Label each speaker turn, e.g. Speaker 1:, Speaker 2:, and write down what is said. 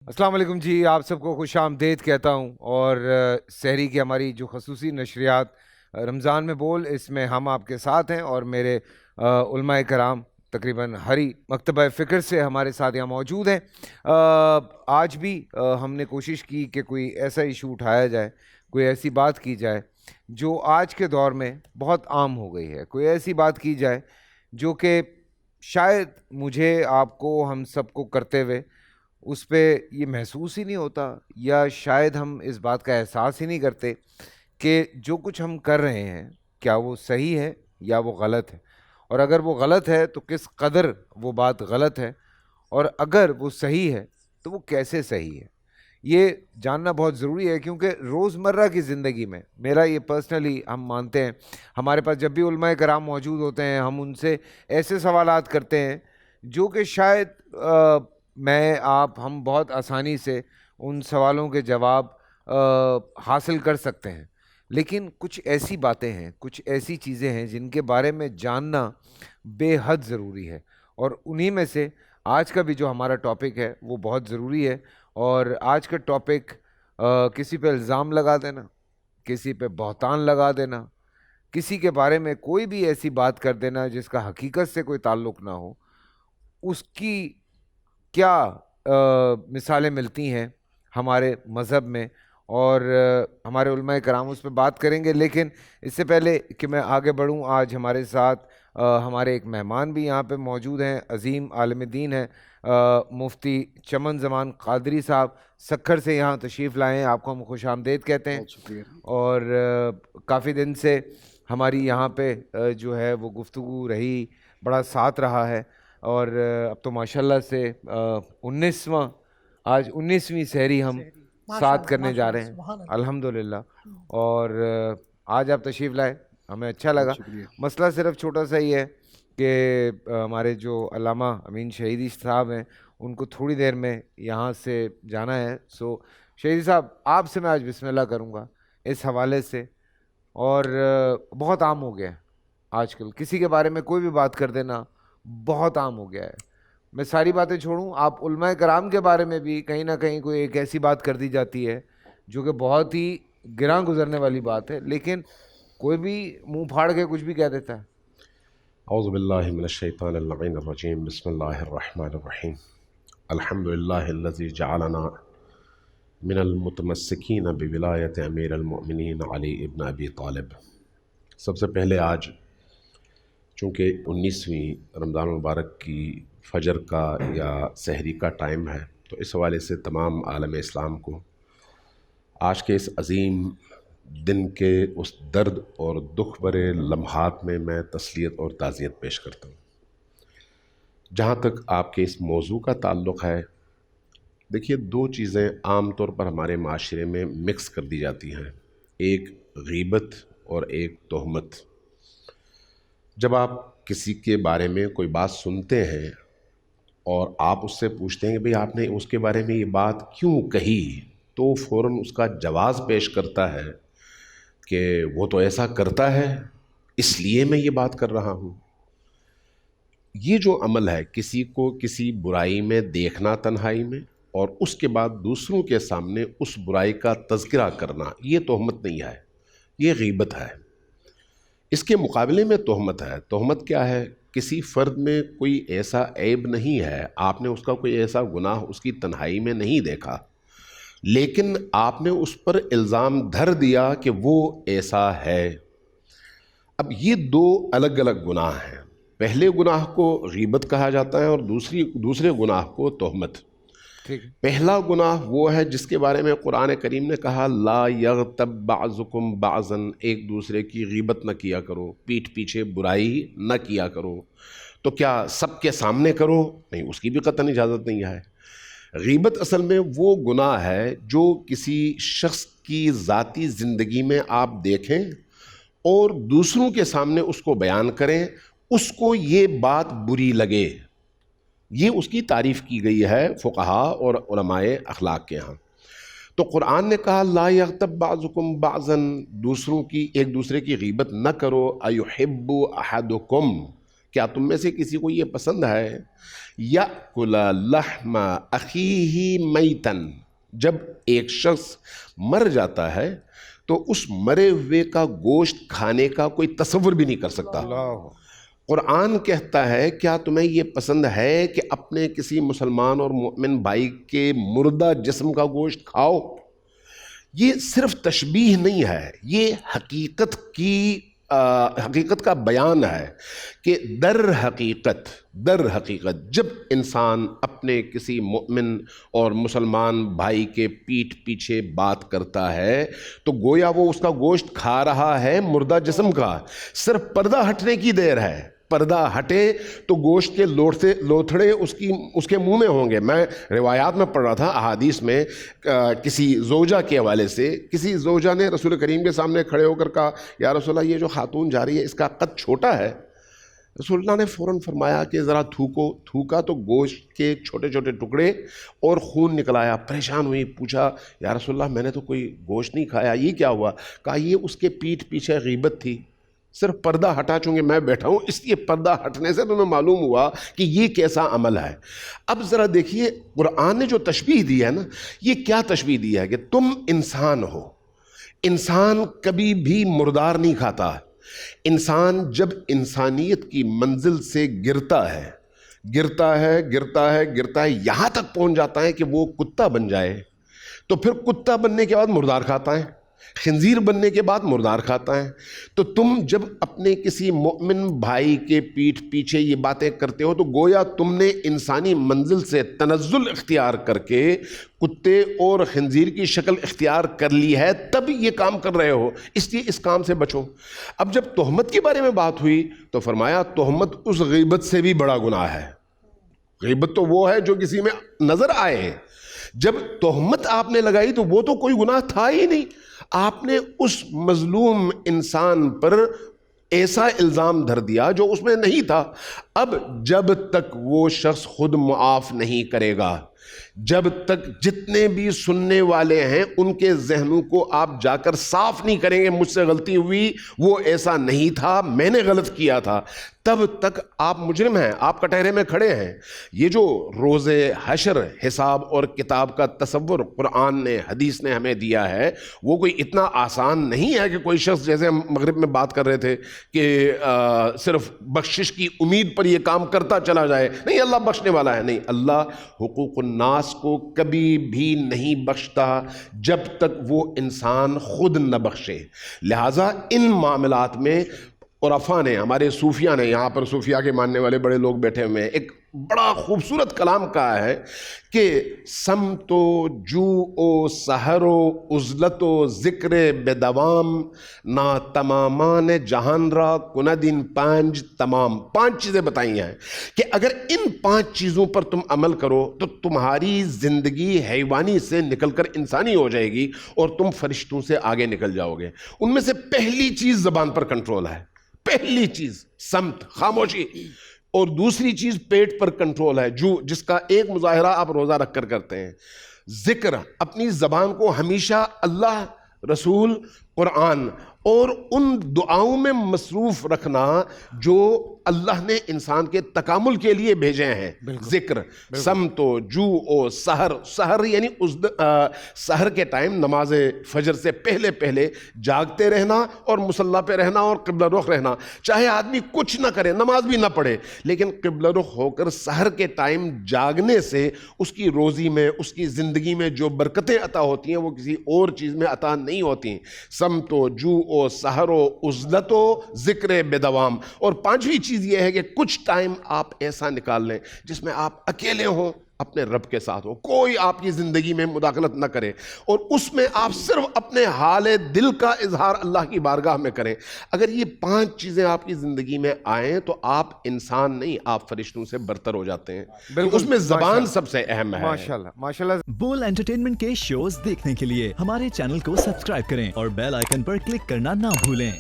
Speaker 1: अस्सलाम वालेकुम जी, आप सबको खुश आमदेद कहता हूँ। और सहरी की हमारी जो खसूसी नशरियात रमज़ान में बोल, इसमें हम आपके साथ हैं और मेरे उलमाए कराम तकरीबन हर ही मकतबा फ़िक्र से हमारे साथ यहाँ मौजूद हैं। आज भी हमने कोशिश की कि कोई ऐसा इशू उठाया जाए, कोई ऐसी बात की जाए जो आज के दौर में बहुत आम हो गई है, कोई ऐसी बात की जाए जो कि शायद मुझे, आपको, हम सबको करते हुए उस पे ये महसूस ही नहीं होता, या शायद हम इस बात का एहसास ही नहीं करते कि जो कुछ हम कर रहे हैं क्या वो सही है या वो गलत है, और अगर वो गलत है तो किस कदर वो बात गलत है, और अगर वो सही है तो वो कैसे सही है। ये जानना बहुत ज़रूरी है, क्योंकि रोज़मर्रा की ज़िंदगी में मेरा ये पर्सनली हम मानते हैं, हमारे पास जब भी उलमाए कराम मौजूद होते हैं हम उनसे ऐसे सवालात करते हैं जो कि शायद मैं, आप, हम बहुत आसानी से उन सवालों के जवाब हासिल कर सकते हैं। लेकिन कुछ ऐसी बातें हैं, कुछ ऐसी चीज़ें हैं जिनके बारे में जानना बेहद ज़रूरी है, और उन्हीं में से आज का भी जो हमारा टॉपिक है वो बहुत ज़रूरी है। और आज का टॉपिक किसी पे इल्ज़ाम लगा देना, किसी पे बहतान लगा देना, किसी के बारे में कोई भी ऐसी बात कर देना जिसका हकीकत से कोई ताल्लुक़ ना हो, उसकी क्या मिसालें मिलती हैं हमारे मज़हब में, और हमारे उलमाए कराम उस पे बात करेंगे। लेकिन इससे पहले कि मैं आगे बढ़ूं, आज हमारे साथ हमारे एक मेहमान भी यहाँ पे मौजूद हैं, अज़ीम आलिम दीन हैं, मुफ्ती चमन ज़मान क़ादरी साहब सक्खर से यहाँ तशरीफ़ लाए हैं। आपको हम खुश आमदेद कहते हैं।
Speaker 2: बहुत शुक्रिया।
Speaker 1: और काफ़ी दिन से हमारी यहाँ पे जो है वो गुफ्तगू रही, बड़ा साथ रहा है, और अब तो माशाल्लाह से 19वां, आज 19वीं सहरी हम साथ करने जा रहे हैं अल्हम्दुलिल्लाह। और आज आप तशरीफ़ लाए, हमें अच्छा
Speaker 2: बहुत
Speaker 1: लगा।
Speaker 2: शुक्रिया।
Speaker 1: मसला सिर्फ छोटा सा ही है कि हमारे जो अल्लामा अमीन शहीदी साहब हैं उनको थोड़ी देर में यहाँ से जाना है। सो शहीदी साहब, आपसे मैं आज बिस्मिल्लाह करूँगा इस हवाले से। और बहुत आम हो गया है आजकल किसी के बारे में कोई भी बात कर देना, बहुत आम हो गया है। मैं सारी बातें छोड़ूं, आप उलमाए कराम के बारे में भी कहीं ना कहीं कोई एक ऐसी बात कर दी जाती है जो कि बहुत ही गिरां गुजरने वाली बात है, लेकिन कोई भी मुंह फाड़ के कुछ भी कह देता है।
Speaker 2: औज़ु बिल्लाहि मिनश्शैतानिर्रजीम बिस्मिल्लाहिर्रहमानिर्रहीम अल्हम्दुलिल्लाहिल्लज़ी जअलना मिनल मुतमस्सिकीन बिविलायत अमीरुल मोमिनीन अली इब्न अबी तालिब। सबसे पहले आज चूँकि 19वीं रमज़ान मुबारक की फ़जर का या सहरी का टाइम है, तो इस हवाले से तमाम आलम इस्लाम को आज के इस अज़ीम दिन के उस दर्द और दुख भरे लम्हात में मैं तस्लियत और ताज़ियत पेश करता हूँ। जहाँ तक आपके इस मौजू का ताल्लुक़ है, देखिए, दो चीज़ें आम तौर पर हमारे माशरे में मिक्स कर दी जाती हैं, एक गीबत और एक तोहमत। जब आप किसी के बारे में कोई बात सुनते हैं और आप उससे पूछते हैं कि भाई आपने उसके बारे में ये बात क्यों कही, तो फ़ौरन उसका जवाब पेश करता है कि वो तो ऐसा करता है इसलिए मैं ये बात कर रहा हूँ। ये जो अमल है, किसी को किसी बुराई में देखना तन्हाई में और उसके बाद दूसरों के सामने उस बुराई का तज़किरा करना, ये तोहमत नहीं है, ये गीबत है। इसके मुकाबले में तोहमत है। तोहमत क्या है? किसी फ़र्द में कोई ऐसा ऐब नहीं है, आपने उसका कोई ऐसा गुनाह उसकी तन्हाई में नहीं देखा, लेकिन आपने उस पर इल्ज़ाम धर दिया कि वो ऐसा है। अब ये दो अलग अलग गुनाह हैं। पहले गुनाह को गीबत कहा जाता है और दूसरे गुनाह को तोहमत।
Speaker 1: ठीक है।
Speaker 2: पहला गुनाह वो है जिसके बारे में कुरान करीम ने कहा, ला यग़तब बाज़ुकुम बाज़न, एक दूसरे की गीबत न किया करो, पीठ पीछे बुराई न किया करो। तो क्या सबके सामने करो? नहीं, उसकी भी कतई इजाज़त नहीं है। गीबत असल में वो गुनाह है जो किसी शख्स की ज़ाती ज़िंदगी में आप देखें और दूसरों के सामने उसको बयान करें, उसको ये बात बुरी लगे। ये उसकी तारीफ़ की गई है फ़ुक़हा और उलमाए अखलाक के यहाँ। तो कुरान ने कहा, ला यग़तब बाज़ुकुम बाज़न, दूसरों की, एक दूसरे की गीबत न करो। अयुहिब्बु अहदुकुम, کیا تم میں سے کسی کو یہ پسند ہے یأکل لحم اخیہ میتن، جب ایک شخص مر جاتا ہے تو اس مرے ہوئے کا گوشت کھانے کا کوئی تصور بھی نہیں کر سکتا. قرآن کہتا ہے کیا تمہیں یہ پسند ہے کہ اپنے کسی مسلمان اور مومن بھائی کے مردہ جسم کا گوشت کھاؤ؟ یہ صرف تشبیہ نہیں ہے، یہ حقیقت کا بیان ہے کہ در حقیقت جب انسان اپنے کسی مومن اور مسلمان بھائی کے پیٹھ پیچھے بات کرتا ہے تو گویا وہ اس کا گوشت کھا رہا ہے مردہ جسم کا. صرف پردہ ہٹنے کی دیر ہے، پردہ ہٹے تو گوشت کے لوتھڑے اس کے منہ میں ہوں گے. میں روایات میں پڑھ رہا تھا، احادیث میں کسی زوجہ کے حوالے سے کسی زوجہ نے رسول کریم کے سامنے کھڑے ہو کر کہا یا رسول اللہ یہ جو خاتون جا رہی ہے اس کا قد چھوٹا ہے. رسول اللہ نے فوراً فرمایا کہ ذرا تھوکا تو گوشت کے چھوٹے چھوٹے ٹکڑے اور خون نکل آیا. پریشان ہوئی، پوچھا یا رسول اللہ میں نے تو کوئی گوشت نہیں کھایا، یہ کیا ہوا؟ کہا یہ اس کے پیٹھ پیچھے غیبت تھی، صرف پردہ ہٹا چونکہ میں بیٹھا ہوں اس لیے پردہ ہٹنے سے تمہیں معلوم ہوا کہ یہ کیسا عمل ہے. اب ذرا دیکھیے قرآن نے جو تشبیہ دی ہے نا، یہ کیا تشبیہ دی ہے کہ تم انسان ہو، انسان کبھی بھی مردار نہیں کھاتا. انسان جب انسانیت کی منزل سے گرتا ہے یہاں تک پہنچ جاتا ہے کہ وہ کتا بن جائے تو پھر کتا بننے کے بعد مردار کھاتا ہے، خنزیر بننے کے بعد مردار کھاتا ہے. تو تم جب اپنے کسی مومن بھائی کے پیٹھ پیچھے یہ باتیں کرتے ہو تو گویا تم نے انسانی منزل سے تنزل اختیار کر کے کتے اور خنزیر کی شکل اختیار کر لی ہے، تب یہ کام کر رہے ہو، اس لیے اس کام سے بچو. اب جب تہمت کے بارے میں بات ہوئی تو فرمایا تہمت اس غیبت سے بھی بڑا گناہ ہے. غیبت تو وہ ہے جو کسی میں نظر آئے، جب تہمت آپ نے لگائی تو وہ تو کوئی گناہ تھا ہی نہیں، آپ نے اس مظلوم انسان پر ایسا الزام دھر دیا جو اس میں نہیں تھا. اب جب تک وہ شخص خود معاف نہیں کرے گا، جب تک جتنے بھی سننے والے ہیں ان کے ذہنوں کو آپ جا کر صاف نہیں کریں گے مجھ سے غلطی ہوئی، وہ ایسا نہیں تھا، میں نے غلط کیا تھا، تب تک آپ مجرم ہیں، آپ کٹہرے میں کھڑے ہیں. یہ جو روز حشر حساب اور کتاب کا تصور قرآن نے حدیث نے ہمیں دیا ہے وہ کوئی اتنا آسان نہیں ہے کہ کوئی شخص جیسے ہم مغرب میں بات کر رہے تھے کہ صرف بخشش کی امید پر یہ کام کرتا چلا جائے. نہیں، اللہ بخشنے والا ہے. نہیں، اللہ حقوق الناس کو کبھی بھی نہیں بخشتا جب تک وہ انسان خود نہ بخشے. لہٰذا ان معاملات میں عرفاء نے، ہمارے صوفیہ نے، یہاں پر صوفیہ کے ماننے والے بڑے لوگ بیٹھے ہوئے ہیں، ایک بڑا خوبصورت کلام کہا ہے کہ سمت و جو و سحر و عزلت و ذکر بدوام نا تمامان جہان را کندین پانچ تمام. 5 چیزیں بتائی ہیں کہ اگر ان 5 چیزوں پر تم عمل کرو تو تمہاری زندگی حیوانی سے نکل کر انسانی ہو جائے گی اور تم فرشتوں سے آگے نکل جاؤ گے. ان میں سے پہلی چیز زبان پر کنٹرول ہے، پہلی چیز سمت، خاموشی، اور دوسری چیز پیٹ پر کنٹرول ہے، جس کا ایک مظاہرہ آپ روزہ رکھ کر کرتے ہیں. ذکر، اپنی زبان کو ہمیشہ اللہ، رسول، قرآن اور ان دعاؤں میں مصروف رکھنا جو اللہ نے انسان کے تکامل کے لیے بھیجے ہیں. ذکر، سمت و جو و سحر یعنی سحر کے ٹائم نماز فجر سے پہلے جاگتے رہنا اور مصلی پہ رہنا اور قبلہ رخ رہنا. چاہے آدمی کچھ نہ کرے، نماز بھی نہ پڑھے، لیکن قبلہ رخ ہو کر سحر کے ٹائم جاگنے سے اس کی روزی میں، اس کی زندگی میں جو برکتیں عطا ہوتی ہیں وہ کسی اور چیز میں عطا نہیں ہوتی. سمت و جو و سحر و عزلت و ذکر بدوام. اور 5ویں چیز یہ ہے کہ کچھ ٹائم آپ ایسا نکال لیں جس میں آپ اکیلے ہوں، اپنے رب کے ساتھ ہوں، کوئی آپ کی زندگی میں مداخلت نہ کرے، اور اس میں آپ صرف اپنے حال دل کا اظہار اللہ کی بارگاہ میں کریں. اگر یہ 5 چیزیں آپ کی زندگی میں آئیں تو آپ انسان نہیں، آپ فرشتوں سے برتر ہو جاتے ہیں. اس میں زبان سب سے اہم ہے.
Speaker 1: ماشاءاللہ.
Speaker 3: بول انٹرٹینمنٹ کے شوز دیکھنے کے لیے ہمارے چینل کو سبسکرائب کریں اور بیل آئیکن پر کلک کرنا نہ بھولیں.